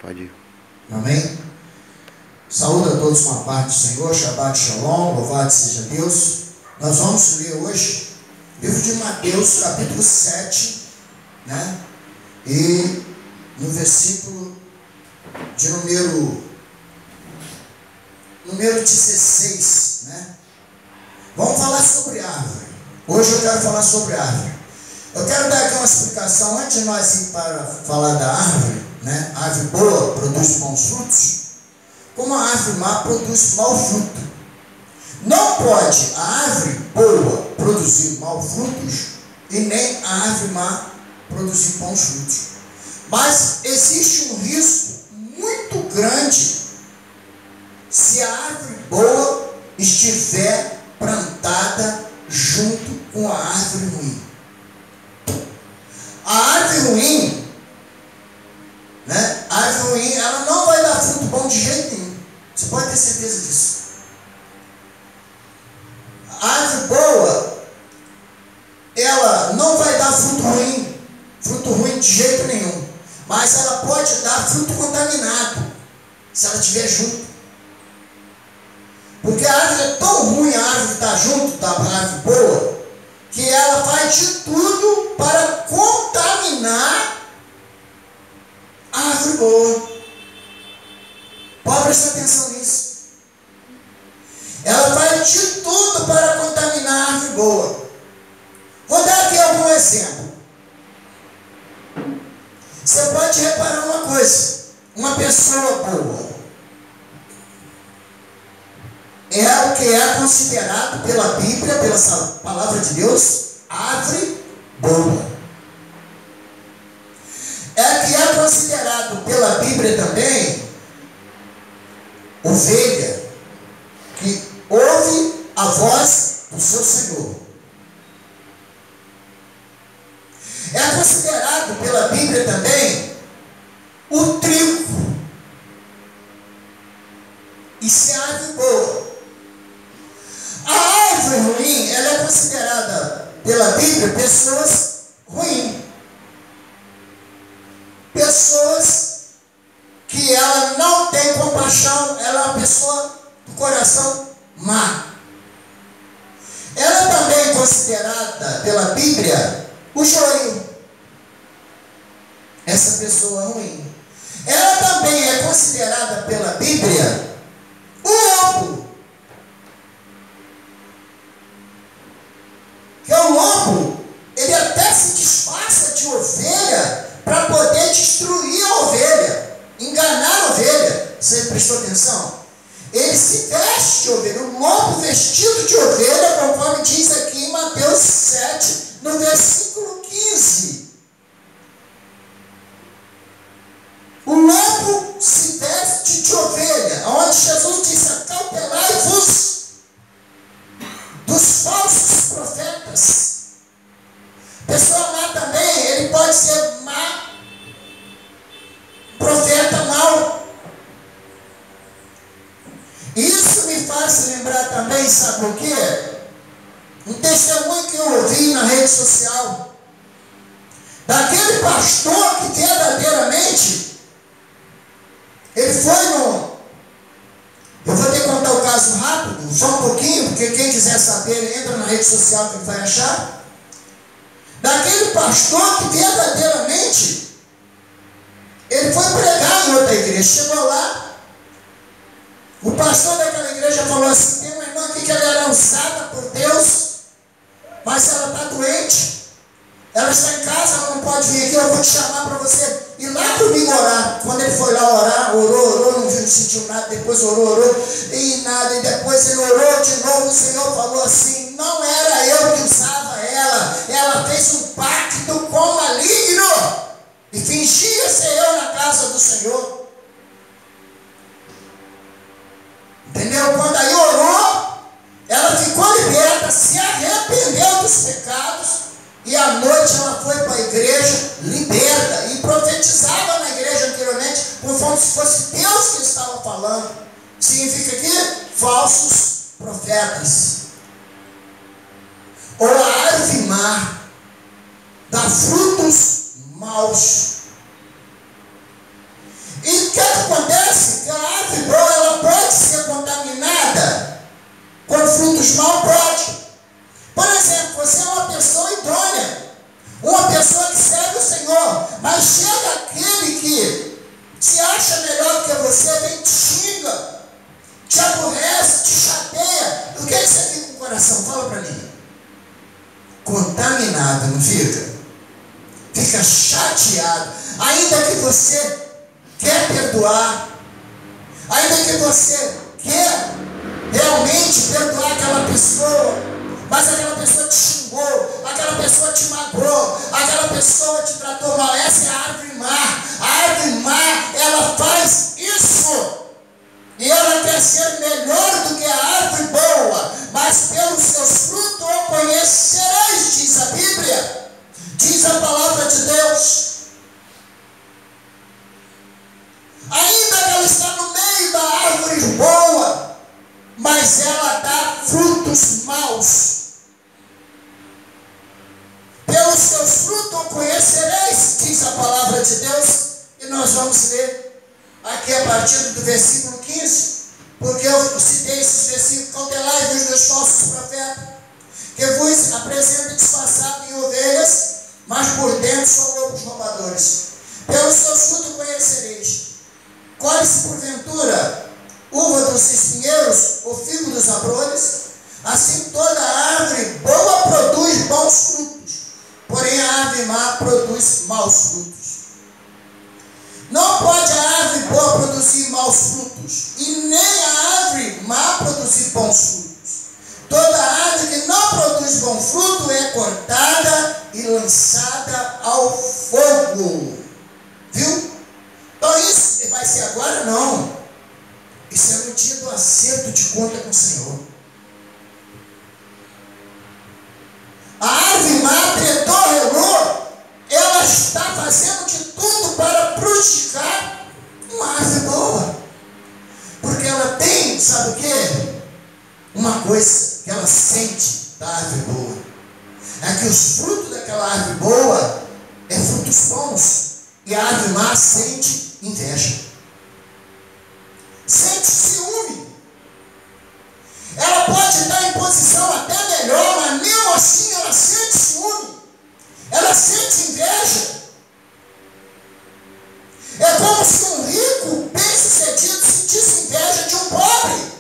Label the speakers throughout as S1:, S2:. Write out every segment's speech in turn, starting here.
S1: Pode ir.
S2: Amém? Saúde a todos com a paz do Senhor, Shabbat Shalom, louvado seja Deus. Nós vamos ler hoje livro de Mateus, capítulo 7, né? E no versículo de número 16, né? Vamos falar sobre árvore. Hoje eu quero falar sobre árvore. Eu quero dar aqui uma explicação antes de nós ir para falar da árvore, né? A árvore boa produz bons frutos, como a árvore má produz mau fruto. Não pode a árvore boa produzir maus frutos e nem a árvore má produzir bons frutos. Mas existe um risco muito grande se a árvore boa estiver plantada junto com a árvore ruim. A árvore ruim, né? A árvore ruim, ela não vai dar fruto bom de jeito nenhum. Você pode ter certeza disso. A árvore boa, ela não vai dar fruto ruim de jeito nenhum. Mas ela pode dar fruto contaminado, se ela estiver junto. Porque a árvore é tão ruim, a árvore está junto da árvore boa, que ela faz de tudo para contaminar a árvore boa. Pode prestar atenção nisso. Ela faz de tudo para contaminar a árvore boa. Vou dar aqui algum exemplo. Você pode reparar uma coisa. Uma pessoa boa é o que é considerado pela Bíblia, pela palavra de Deus, árvore boa. É o que é considerado pela Bíblia também ovelha que ouve a voz do seu Senhor. É considerado pela Bíblia também o trigo. Isso é árvore boa. A árvore ruim, ela é considerada pela Bíblia pessoas ruins. Pessoas que ela não tem compaixão, ela é uma pessoa do coração má. Ela também é considerada pela Bíblia o joio. Essa pessoa ruim. Ela também é considerada pela Bíblia o lobo. Que o lobo, ele até se disfarça de ovelha para poder destruir a ovelha, enganar a ovelha. Você prestou atenção? Ele se veste de ovelha, um lobo vestido de ovelha, conforme diz aqui em Mateus 7, no versículo 15. O lobo se veste de ovelha, onde Jesus disse: acautelai-vos dos falsos profetas. Pessoa má também, ele pode ser má, profeta mau. Isso me faz lembrar também, sabe o quê? Um testemunho que eu ouvi na rede social, daquele pastor que verdadeiramente, ele foi no... Eu vou ter que contar o caso rápido, só um pouquinho, porque quem quiser saber, entra na rede social que ele vai achar. Daquele pastor que verdadeiramente, ele foi pregar em outra igreja. Chegou lá, o pastor daquela igreja falou assim: tem uma irmã aqui que ela era usada por Deus, mas ela está doente, ela está em casa, ela não pode vir aqui, eu vou te chamar para você ir lá comigo orar. Quando ele foi lá orar, orou, não viu, não sentiu nada, depois orou, e nada, e depois ele orou de novo. O Senhor falou assim: não era eu que usava ela fez um pacto com o maligno, e fingia ser eu na casa do Senhor. Entendeu? Quando aí orou, ela ficou liberta, se arrependeu dos pecados, e à noite ela foi para a igreja liberta, e profetizava na igreja anteriormente, como se fosse Deus que estava falando. Significa que falsos profetas. Ou a árvore má dá frutos maus. E chateado, ainda que você quer perdoar, ainda que você quer realmente perdoar aquela pessoa, mas aquela pessoa te xingou, aquela pessoa te magoou, aquela pessoa te tratou mal. Essa é a árvore má. A árvore má, ela faz isso. E ela quer ser melhor do que a árvore boa. Mas pelos seus frutos o conhecereis, diz a Bíblia. Diz a palavra de Deus. Ainda que ela está no meio da árvore boa, mas ela dá frutos maus. Pelos seus frutos o conhecereis, diz a palavra de Deus. E nós vamos ler aqui a partir do versículo 15, porque eu citei esses versículos: cautelai-vos dos falsos profetas, que vos apresentam disfarçados em ovelhas, mas por dentro são lobos roubadores. Pelos seus frutos conhecereis. Colhe-se porventura uva dos espinheiros, ou figo dos abrolhos? Assim toda árvore boa produz bons frutos, porém a árvore má produz maus frutos. Não pode a árvore boa produzir maus frutos, e nem a árvore má produzir bons frutos. Toda árvore que não produz bom fruto é cortada e lançada ao fogo. Viu? Então isso vai ser agora? Não. Isso é no dia do acerto de conta com o Senhor. A árvore má, tretou, relou, ela está fazendo de tudo para prejudicar uma árvore boa. Porque ela tem, sabe o quê? Uma coisa que ela sente da árvore boa. É que os frutos daquela árvore boa é frutos bons. E a árvore má sente inveja. Sente ciúme. Ela pode estar em posição até melhor, mas mesmo assim ela sente ciúme. Ela sente inveja. É como se um rico, bem-sucedido, sentisse inveja de um pobre,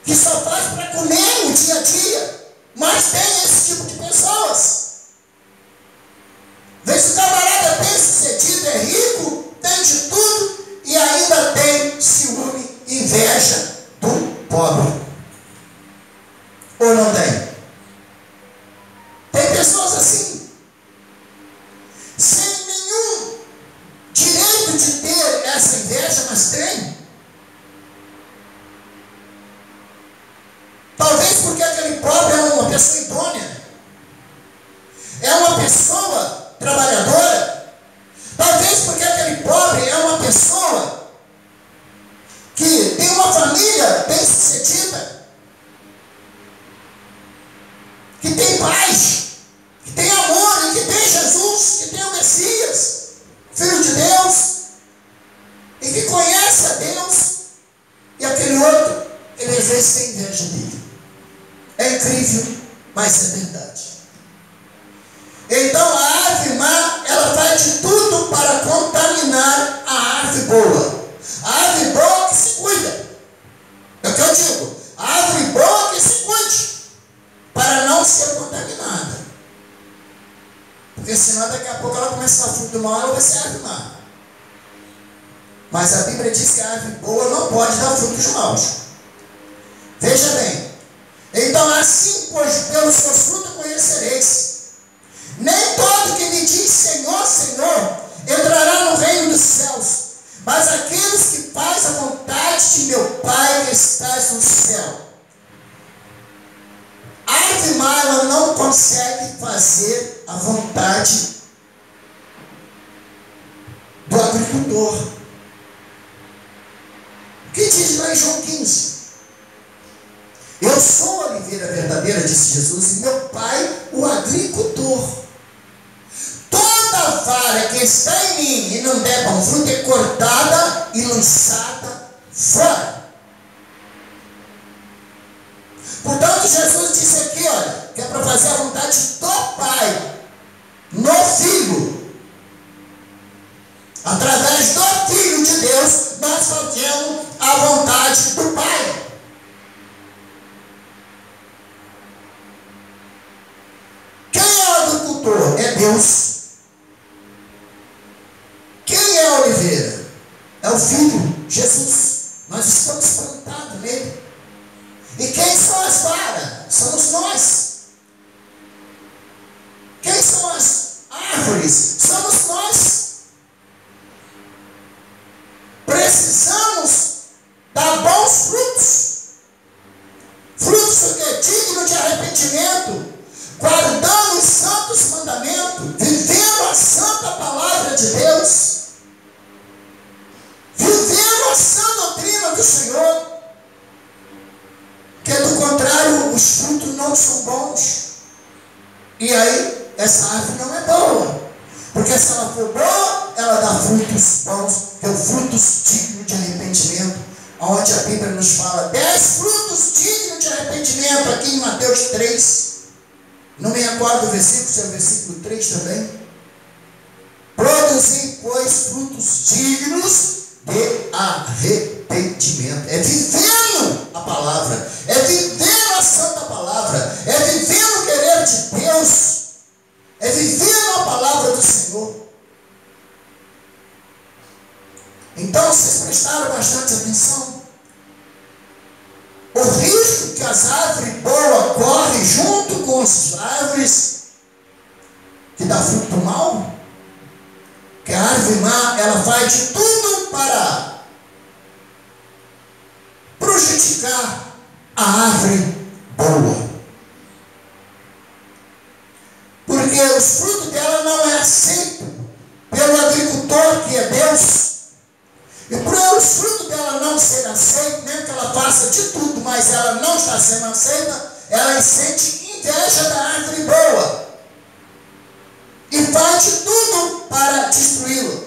S2: que só faz para comer no dia a dia, mas tem esse tipo de pessoas. Vê se o camarada bem-sucedido é rico, tem de tudo, e ainda tem ciúme, inveja do pobre. Ou não tem? Tem pessoas assim, sem nenhum direito de ter essa inveja, mas tem. Talvez porque aquele pobre é uma pessoa idônea, é uma pessoa trabalhadora. Talvez porque aquele pobre é uma pessoa que tem uma família bem-sucedida, que tem paz, que tem amor, e que tem Jesus, que tem o Messias, Filho de Deus, e que conhece a Deus. E aquele outro, ele às vezes tem inveja dele. É incrível, mas é verdade. Então a árvore má, ela faz de tudo para contaminar a árvore boa. A árvore boa que se cuida. É o que eu digo. A árvore boa que se cuide, para não ser contaminada. Porque senão daqui a pouco ela começa a dar fruto do mal, ela vai ser árvore má. Mas a Bíblia diz que a árvore boa não pode dar frutos maus. Veja bem. Então assim, pois pelos seus frutos conhecereis. Nem todo que me diz Senhor, Senhor, entrará no reino dos céus, mas aqueles que fazem a vontade de meu Pai que estás no céu. A árvore má, ela não consegue fazer a vontade do agricultor. O que diz lá em João 15? Eu sou a oliveira verdadeira, disse Jesus, e meu Pai o agricultor. Toda vara que está em mim e não der bom fruto é cortada e lançada fora. Portanto, Jesus disse aqui, olha, que é para fazer a vontade do Pai, no Filho. Através do Filho de Deus, nós fazemos a vontade do Pai. Quem é o agricultor? É é o Filho, Jesus. Nós estamos plantados nele. E quem são as varas? Somos nós. Quem são as árvores? Somos nós. Precisamos dar bons frutos. Frutos que é digno de arrependimento, guardando os santos mandamentos, vivendo a santa palavra de Deus, vivendo a sã doutrina do Senhor. Que do contrário, os frutos não são bons. E aí, essa árvore não é boa. Porque se ela for boa, ela dá frutos bons, que é frutos dignos de arrependimento. Onde a Bíblia nos fala 10 frutos dignos de arrependimento, aqui em Mateus 3. Não me recordo o versículo, se é o versículo 3 também. Produzir, pois, frutos dignos de arrependimento. É vivendo a palavra, é vivendo a santa palavra, é vivendo o querer de Deus, é vivendo a palavra do Senhor. Então, vocês prestaram bastante atenção? O risco que as árvores boas correm junto com as árvores que dá fruto mal, que a árvore má, ela faz de tudo para prejudicar a árvore boa. Porque os frutos dela não é aceito pelo agricultor, que é Deus. E por os frutos dela não ser aceito, mesmo que ela faça de tudo, mas ela não está sendo aceita, ela sente inveja da árvore boa. E faz de tudo para destruí-lo.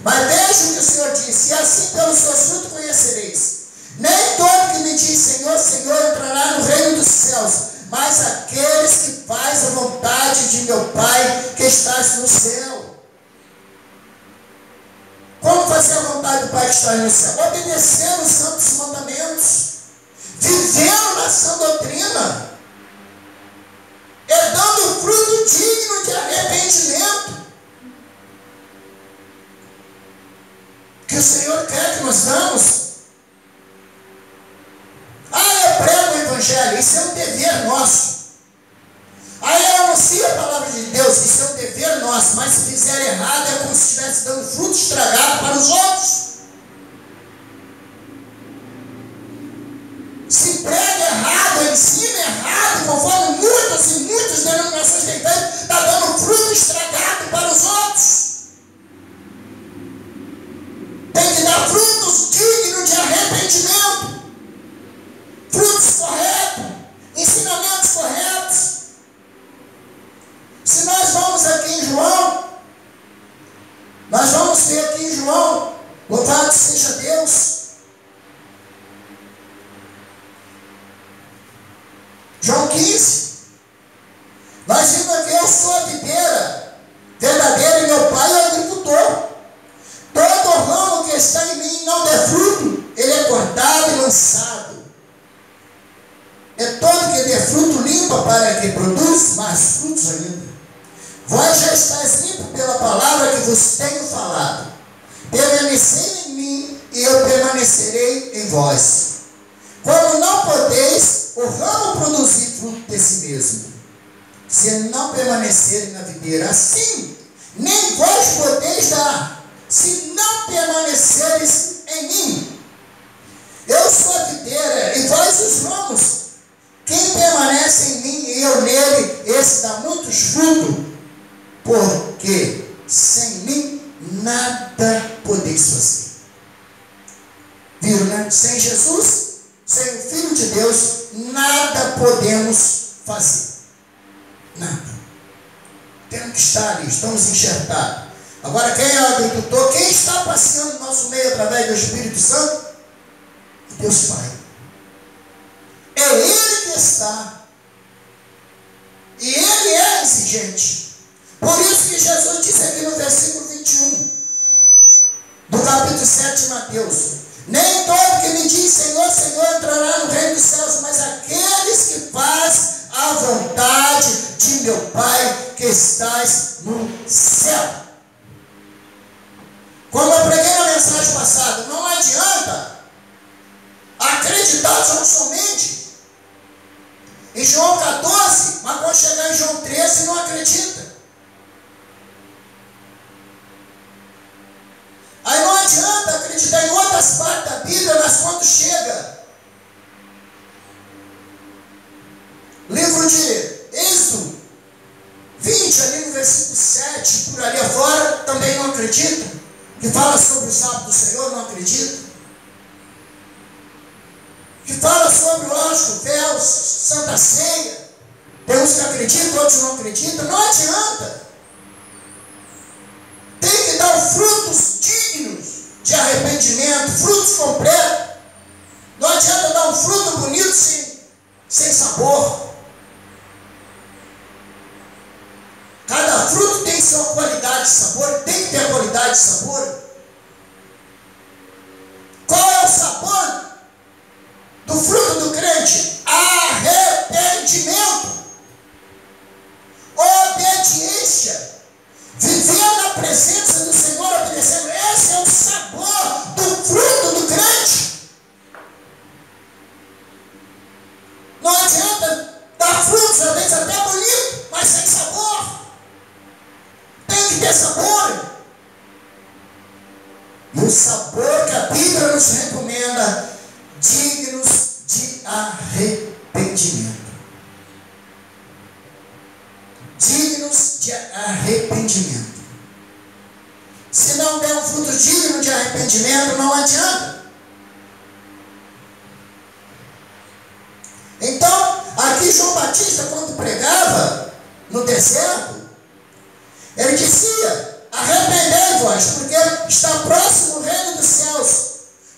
S2: Mas veja o que o Senhor disse: e assim pelos seus frutos conhecereis. Nem todo que me diz Senhor, Senhor entrará no reino dos céus, mas aqueles que fazem a vontade de meu Pai que estás no céu. Como fazer a vontade do Pai que está no céu? Obedecendo os santos mandamentos, vivendo na sã doutrina, dando fruto digno de arrependimento, que o Senhor quer que nós damos. Eu prego o Evangelho, isso é um dever nosso. Eu anuncio a palavra de Deus, isso é um dever nosso. Mas se fizer errado, é como se estivesse dando fruto estragado para os outros. Se prega errado, ensina errado, conforme muitas e muitas denominações têm feito, está dando fruto estragado para os outros. Tem que dar frutos dignos de arrependimento, frutos corretos, ensinamentos corretos. Se nós vamos aqui em João, nós vamos ver aqui em João, louvado seja Deus, João 15, nós vimos aqui: eu sou a videira verdadeira e meu pai é o agricultor. Todo ramo que está em mim não der fruto, ele é cortado e lançado. É todo que dê fruto limpa, para que produza mais frutos ainda. Vós já estáis limpos pela palavra que vos tenho falado. Permanecei em mim e eu permanecerei em vós. Como não podeis o ramo produzir fruto de si mesmo, se não permanecerem na videira, assim nem vós podeis dar, se não permaneceres em mim. Eu sou a videira e vós os ramos. Quem permanece em mim e eu nele, esse dá muitos frutos, porque sem mim nada podeis fazer. Viram, né? Sem Jesus, sem o Filho de Deus, nada podemos fazer. Nada. Temos que estar ali, estamos enxertados. Agora, quem é o agricultor? Quem está passeando no nosso meio através do Espírito Santo? Deus Pai. É Ele que está. E Ele é exigente. Por isso que Jesus disse aqui no versículo 21 do capítulo 7 de Mateus: nem todo que me diz Senhor, Senhor entrará no reino dos céus, mas aqueles que fazem a vontade de meu Pai que estás no céu. Como eu preguei na mensagem passada. Não adianta acreditar tão somente em João 14, mas quando chegar em João 13 não acredita. Aí não adianta acreditar em outras partes da Bíblia, mas quando chega livro de Êxodo 20, ali no versículo 7, por ali afora, também não acredita. Que fala sobre o sábado do Senhor, não acredita. Que fala sobre o anjo, véus, Santa Ceia. Tem uns que acreditam, outros não acreditam. Não adianta. Tem que dar frutos dignos de arrependimento, frutos completos. Não adianta dar um fruto bonito sem sabor. Cada fruto tem sua qualidade de sabor, tem que ter a qualidade de sabor. Qual é o sabor do fruto do crente? Arrependimento, obediência, viver na presença do Senhor obedecendo. Esse é o sabor do fruto do crente. Não adianta dar frutos, às vezes até bonito, mas sem sabor. Tem que ter sabor. E o sabor que a Bíblia nos recomenda, dignos de arrependimento. Dignos de arrependimento. Se não der um fruto digno de arrependimento, não adianta. Então, aqui João Batista, quando pregava no deserto, ele dizia: arrependei-vos, porque está próximo o reino dos céus.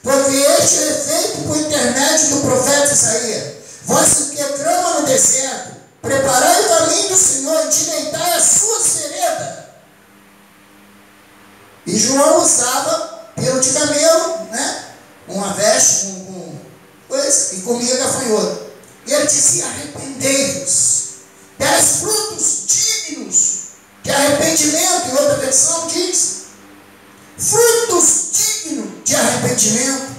S2: Porque este é feito por intermédio do profeta Isaías. Vós que clama no deserto, preparai o caminho do Senhor, endireitai as suas veredas. E João usava pelo de camelo, né? Uma veste com coisa, e comia gafanhoto. E ele dizia: arrependei-vos, dez frutos dignos de arrependimento. Em outra versão diz: frutos dignos de arrependimento.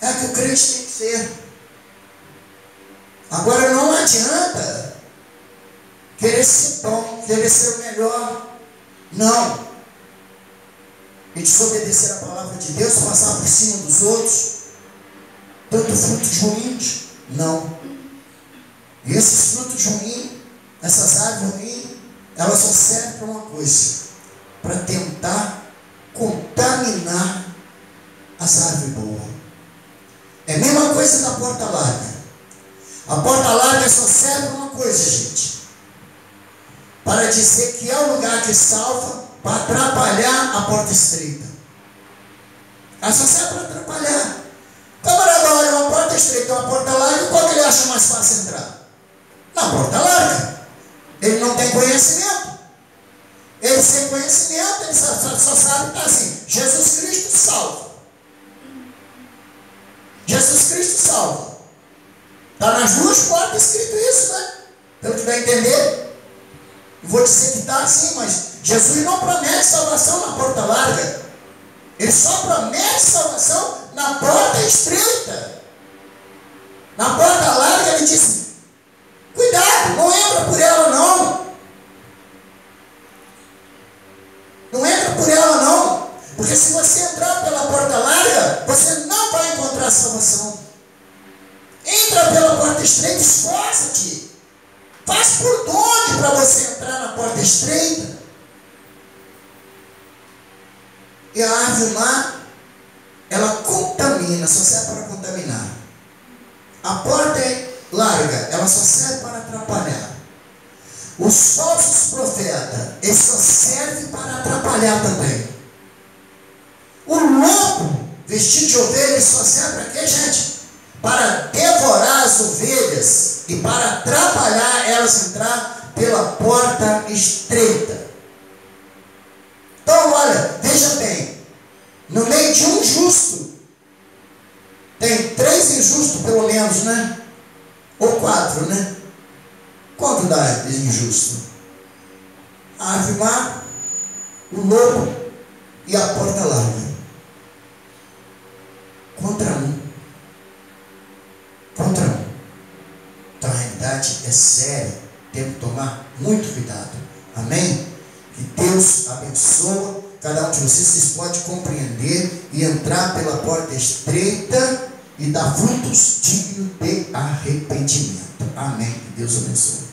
S2: É que o crente tem que ser. Agora não adianta querer ser bom, querer ser o melhor. Não. E desobedecer a palavra de Deus, passar por cima dos outros, tanto frutos ruins. Não. E esses frutos ruins, essas árvores ruins, elas só servem para uma coisa: para tentar contaminar as árvores boas. É a mesma coisa da porta larga. A porta larga só serve para uma coisa, gente: para dizer que é o lugar que salva, para atrapalhar a porta estreita. Ela só serve para atrapalhar. O camarada olha uma porta estreita, uma porta larga, qual que ele acha mais fácil entrar? Na porta larga. Ele não tem conhecimento. Ele sem conhecimento, ele só sabe que está assim: Jesus Cristo salva. Jesus Cristo salva. Está nas duas portas escrito isso, né? Pelo que vai entender. Eu vou dizer que está assim, mas Jesus não promete salvação na porta larga. Ele só promete salvação na porta estreita. Na porta larga ele diz: cuidado, não entra por ela não. Não entra por ela não. Porque se você entrar pela porta larga, você não vai encontrar salvação. Entra pela porta estreita, esforça-te. Faz por onde para você entrar na porta estreita. E a árvore má, ela contamina, só serve para contaminar. A porta é larga, ela só serve para atrapalhar. Os falsos profetas, eles só servem para atrapalhar também. O lobo vestido de ovelha, ele só serve para quê, gente? Para devorar as ovelhas e para atrapalhar elas entrar pela porta estreita. Então, olha, veja bem, no meio de um justo, tem 3 injustos pelo menos, né? Ou 4, né? Quanto dá de injusto? A árvore má, o lobo e a porta larga. Contra um. Então a realidade é séria. Temos que tomar muito cuidado. Amém? Que Deus abençoe cada um de vocês. Vocês podem compreender e entrar pela porta estreita e dar frutos dignos de arrependimento. Amém? Que Deus abençoe.